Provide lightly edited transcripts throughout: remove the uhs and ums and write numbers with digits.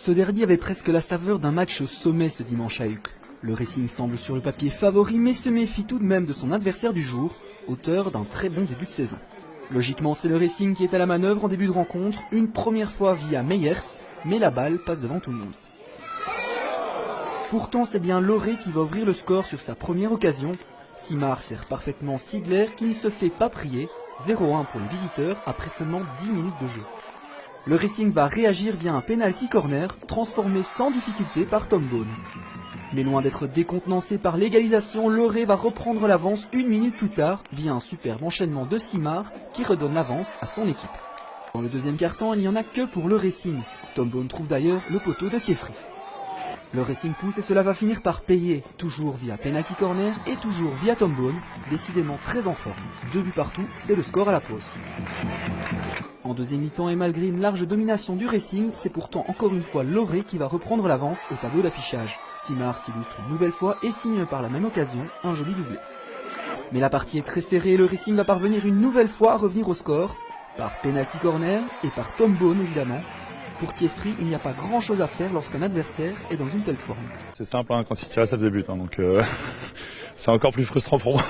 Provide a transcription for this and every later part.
Ce derby avait presque la saveur d'un match au sommet ce dimanche à Uccle. Le Racing semble sur le papier favori mais se méfie tout de même de son adversaire du jour, auteur d'un très bon début de saison. Logiquement, c'est le Racing qui est à la manœuvre en début de rencontre, une première fois via Meyers, mais la balle passe devant tout le monde. Pourtant, c'est bien Loré qui va ouvrir le score sur sa première occasion. Simard sert parfaitement Sigler qui ne se fait pas prier, 0-1 pour les visiteurs après seulement 10 minutes de jeu. Le Racing va réagir via un penalty corner, transformé sans difficulté par Tom Bone. Mais loin d'être décontenancé par l'égalisation, Loré va reprendre l'avance une minute plus tard via un superbe enchaînement de Simard qui redonne l'avance à son équipe. Dans le deuxième quart-temps, il n'y en a que pour le Racing. Tom Bone trouve d'ailleurs le poteau de Thieffry. Le Racing pousse et cela va finir par payer, toujours via penalty corner et toujours via Tom Bone, décidément très en forme. 2 buts partout, c'est le score à la pause. En deuxième mi-temps et malgré une large domination du Racing, c'est pourtant encore une fois Loré qui va reprendre l'avance au tableau d'affichage. Simard s'illustre une nouvelle fois et signe par la même occasion un joli doublé. Mais la partie est très serrée et le Racing va parvenir une nouvelle fois à revenir au score, par penalty corner et par Tom Bone évidemment. Pour Thieffry, il n'y a pas grand chose à faire lorsqu'un adversaire est dans une telle forme. C'est simple, hein, quand il tire, ça faisait but, hein, donc c'est encore plus frustrant pour moi.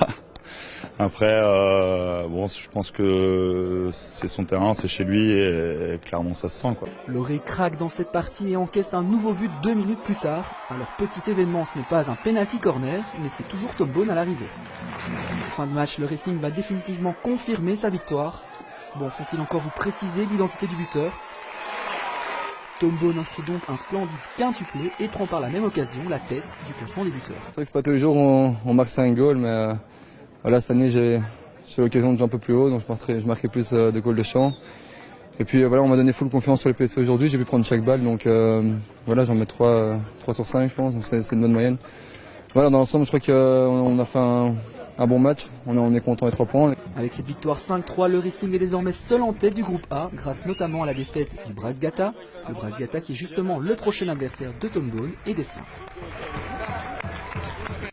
Après, bon, je pense que c'est son terrain, c'est chez lui et clairement ça se sent, quoi. Loré craque dans cette partie et encaisse un nouveau but 2 minutes plus tard. Alors petit événement, ce n'est pas un penalty corner, mais c'est toujours Tom Bone à l'arrivée. Fin de match, le Racing va définitivement confirmer sa victoire. Bon, faut-il encore vous préciser l'identité du buteur ? Tom Bone inscrit donc un splendide quintuplé et prend par la même occasion la tête du classement des buteurs. C'est vrai que c'est pas tous les jours on marque 5 goals, mais voilà, cette année j'ai l'occasion de jouer un peu plus haut, donc je marquais plus de goals de champ. Et puis voilà, on m'a donné full confiance sur les PC aujourd'hui, j'ai pu prendre chaque balle, donc voilà, j'en mets 3 sur 5 je pense, donc c'est une bonne moyenne. Voilà, dans l'ensemble je crois qu'on a fait un bon match, on est content des 3 points. Avec cette victoire 5-3, le Racing est désormais seul en tête du groupe A, grâce notamment à la défaite du Brasgata, le Brasgata qui est justement le prochain adversaire de Tom Bone et des siens.